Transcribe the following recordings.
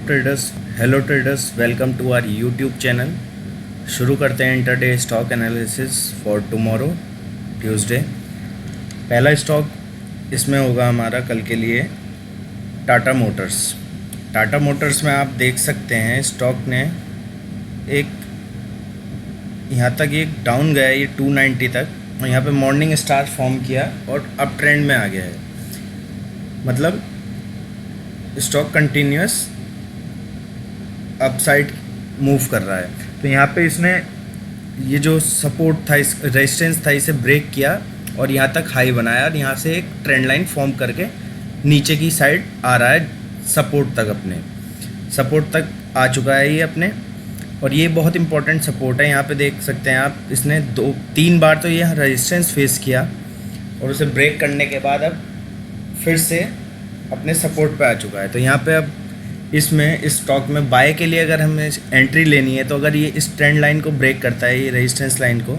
Hello traders, welcome to our YouTube channel. शुरू करते हैं intraday stock analysis for tomorrow Tuesday. पहला stock इसमें होगा हमारा कल के लिए टाटा मोटर्स। टाटा मोटर्स में आप देख सकते हैं स्टॉक ने एक यहाँ तक एक डाउन गया, ये 290 तक, और यहाँ पे मॉर्निंग स्टार फॉर्म किया और अप ट्रेंड में आ गया है। मतलब स्टॉक कंटिन्यूस अपसाइड मूव कर रहा है। तो यहाँ पे इसने ये जो सपोर्ट था, इस रेजिस्टेंस था, इसे ब्रेक किया और यहाँ तक हाई बनाया और यहाँ से एक ट्रेंड लाइन फॉर्म करके नीचे की साइड आ रहा है सपोर्ट तक। अपने सपोर्ट तक आ चुका है ये अपने, और ये बहुत इंपॉर्टेंट सपोर्ट है। यहाँ पे देख सकते हैं आप, इसने 2-3 बार तो ये रेजिस्टेंस फेस किया और उसे ब्रेक करने के बाद अब फिर से अपने सपोर्ट पे आ चुका है। तो यहाँ पे अब इसमें इस स्टॉक में बाय के लिए अगर हमें एंट्री लेनी है, तो अगर ये इस ट्रेंड लाइन को ब्रेक करता है, ये रेजिस्टेंस लाइन को,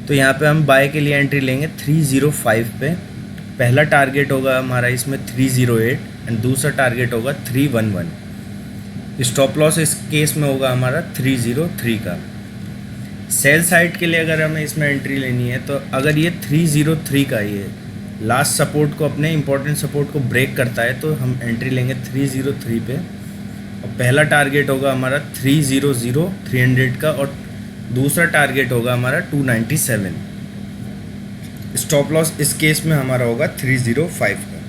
तो यहाँ पे हम बाय के लिए एंट्री लेंगे 305 पे। पहला टारगेट होगा हमारा इसमें 308 एंड दूसरा टारगेट होगा 311। स्टॉप लॉस इस केस में होगा हमारा 303 का। सेल साइड के लिए अगर हमें इसमें एंट्री लेनी है, तो अगर ये 303 का ये लास्ट सपोर्ट को, अपने इंपॉर्टेंट सपोर्ट को ब्रेक करता है, तो हम एंट्री लेंगे 303 पे। और पहला टारगेट होगा हमारा 300 का और दूसरा टारगेट होगा हमारा 297। स्टॉप लॉस इस केस में हमारा होगा 305 का।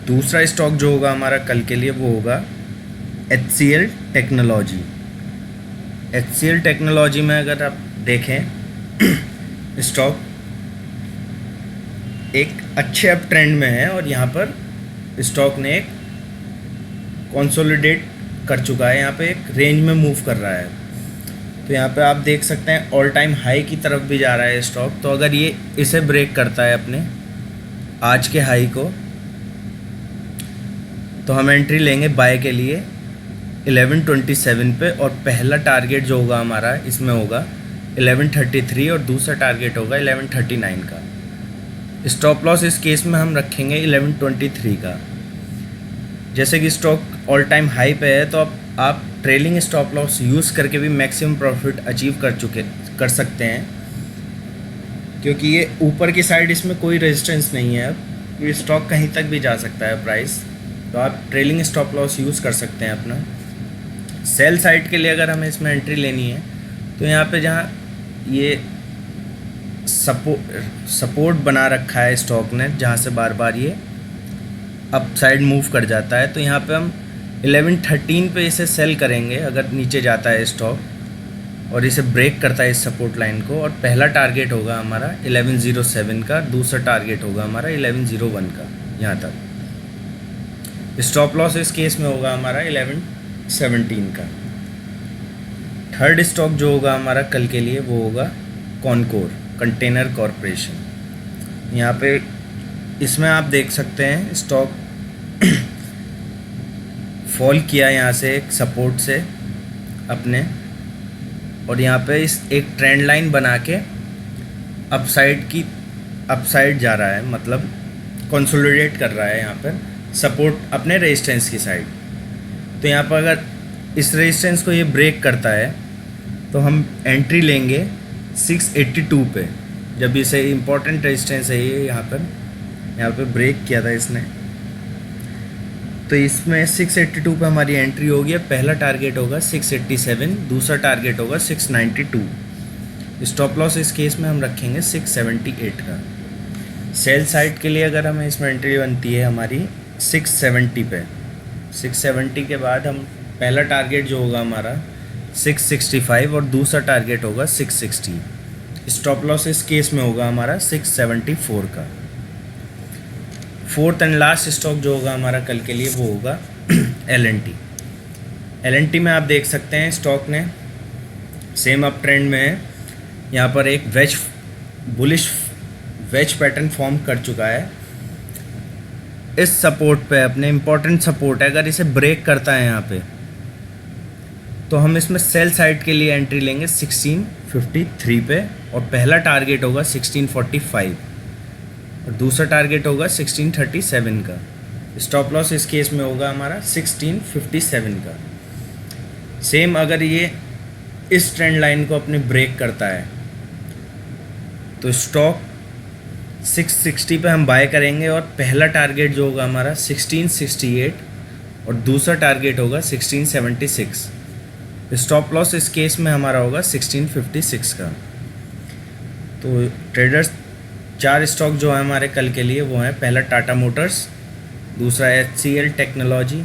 दूसरा स्टॉक जो होगा हमारा कल के लिए वो होगा HCL टेक्नोलॉजी। HCL टेक्नोलॉजी में अगर आप देखें स्टॉक एक अच्छे अप ट्रेंड में है और यहाँ पर स्टॉक ने एक कंसोलिडेट कर चुका है, यहाँ पे एक रेंज में मूव कर रहा है। तो यहाँ पे आप देख सकते हैं ऑल टाइम हाई की तरफ भी जा रहा है स्टॉक। तो अगर ये इसे ब्रेक करता है अपने आज के हाई को, तो हम एंट्री लेंगे बाय के लिए 1127 पे, और पहला टारगेट जो होगा हमारा इसमें होगा 1133 और दूसरा टारगेट होगा 1139 का। स्टॉप लॉस इस केस में हम रखेंगे 1123 का। जैसे कि स्टॉक ऑल टाइम हाई पे है, तो अब आप ट्रेलिंग स्टॉप लॉस यूज़ करके भी मैक्सिमम प्रॉफिट अचीव कर सकते हैं, क्योंकि ये ऊपर की साइड इसमें कोई रेजिस्टेंस नहीं है। अब ये स्टॉक कहीं तक भी जा सकता है प्राइस, तो आप ट्रेलिंग स्टॉप लॉस यूज़ कर सकते हैं अपना। सेल साइड के लिए अगर हमें इसमें एंट्री लेनी है, तो यहाँ पे जहाँ ये सपोर्ट बना रखा है स्टॉक ने, जहाँ से बार बार ये अप साइड मूव कर जाता है, तो यहाँ पे हम 1113 पे इसे सेल करेंगे अगर नीचे जाता है स्टॉक और इसे ब्रेक करता है इस सपोर्ट लाइन को। और पहला टारगेट होगा हमारा 1107 का, दूसरा टारगेट होगा हमारा 1101 का। यहाँ तक स्टॉप लॉस इस केस में होगा हमारा 1117 का। थर्ड स्टॉक जो होगा हमारा कल के लिए वो होगा कॉनकोर कंटेनर कॉरपोरेशन। यहाँ पे इसमें आप देख सकते हैं स्टॉक फॉल किया यहाँ से एक सपोर्ट से अपने, और यहाँ पे इस एक ट्रेंड लाइन बना के अपसाइड जा रहा है, मतलब कंसोलिडेट कर रहा है यहाँ पर सपोर्ट अपने रेजिस्टेंस की साइड। तो यहाँ पर अगर इस रेजिस्टेंस को ये ब्रेक करता है, तो हम एंट्री लेंगे 682 पे। जब इसे इम्पोर्टेंट रेजिस्टेंस है ये यहाँ पे ब्रेक किया था इसने, तो इसमें 682 पे हमारी एंट्री होगी। पहला टारगेट होगा 687, दूसरा टारगेट होगा 692। स्टॉप लॉस इस केस में हम रखेंगे 678 का। सेल साइड के लिए अगर हमें इसमें एंट्री बनती है हमारी 670 पे। 670 के बाद हम पहला टारगेट जो होगा हमारा 665 और दूसरा टारगेट होगा 660। स्टॉप लॉस इस केस में होगा हमारा 674 का। फोर्थ एंड लास्ट स्टॉक जो होगा हमारा कल के लिए वो होगा L&T। L&T में आप देख सकते हैं स्टॉक ने सेम अप ट्रेंड में है। यहाँ पर एक बुलिश वेज पैटर्न फॉर्म कर चुका है इस सपोर्ट पे, अपने इम्पोर्टेंट सपोर्ट है। अगर इसे ब्रेक करता है यहाँ पे, तो हम इसमें सेल साइड के लिए एंट्री लेंगे 1653 पे, और पहला टारगेट होगा 1645 और दूसरा टारगेट होगा 1637 का। स्टॉप लॉस इस केस में होगा हमारा 1657 का। सेम अगर ये इस ट्रेंड लाइन को अपने ब्रेक करता है तो स्टॉक 660 पे हम बाय करेंगे और पहला टारगेट जो होगा हमारा 1668 और दूसरा टारगेट होगा 1676। स्टॉप लॉस इस केस में हमारा होगा 1656 का। तो ट्रेडर्स 4 स्टॉक जो है हमारे कल के लिए वो हैं, पहला टाटा मोटर्स, दूसरा HCL टेक्नोलॉजी,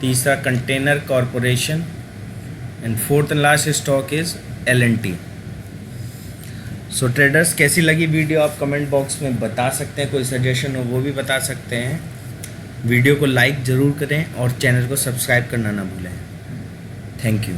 तीसरा container corporation and fourth and last stock is L&T। So traders कैसी लगी वीडियो आप कमेंट बॉक्स में बता सकते हैं, कोई सजेशन हो वो भी बता सकते हैं। वीडियो को लाइक ज़रूर करें और चैनल को सब्सक्राइब करना ना भूलें। Thank you.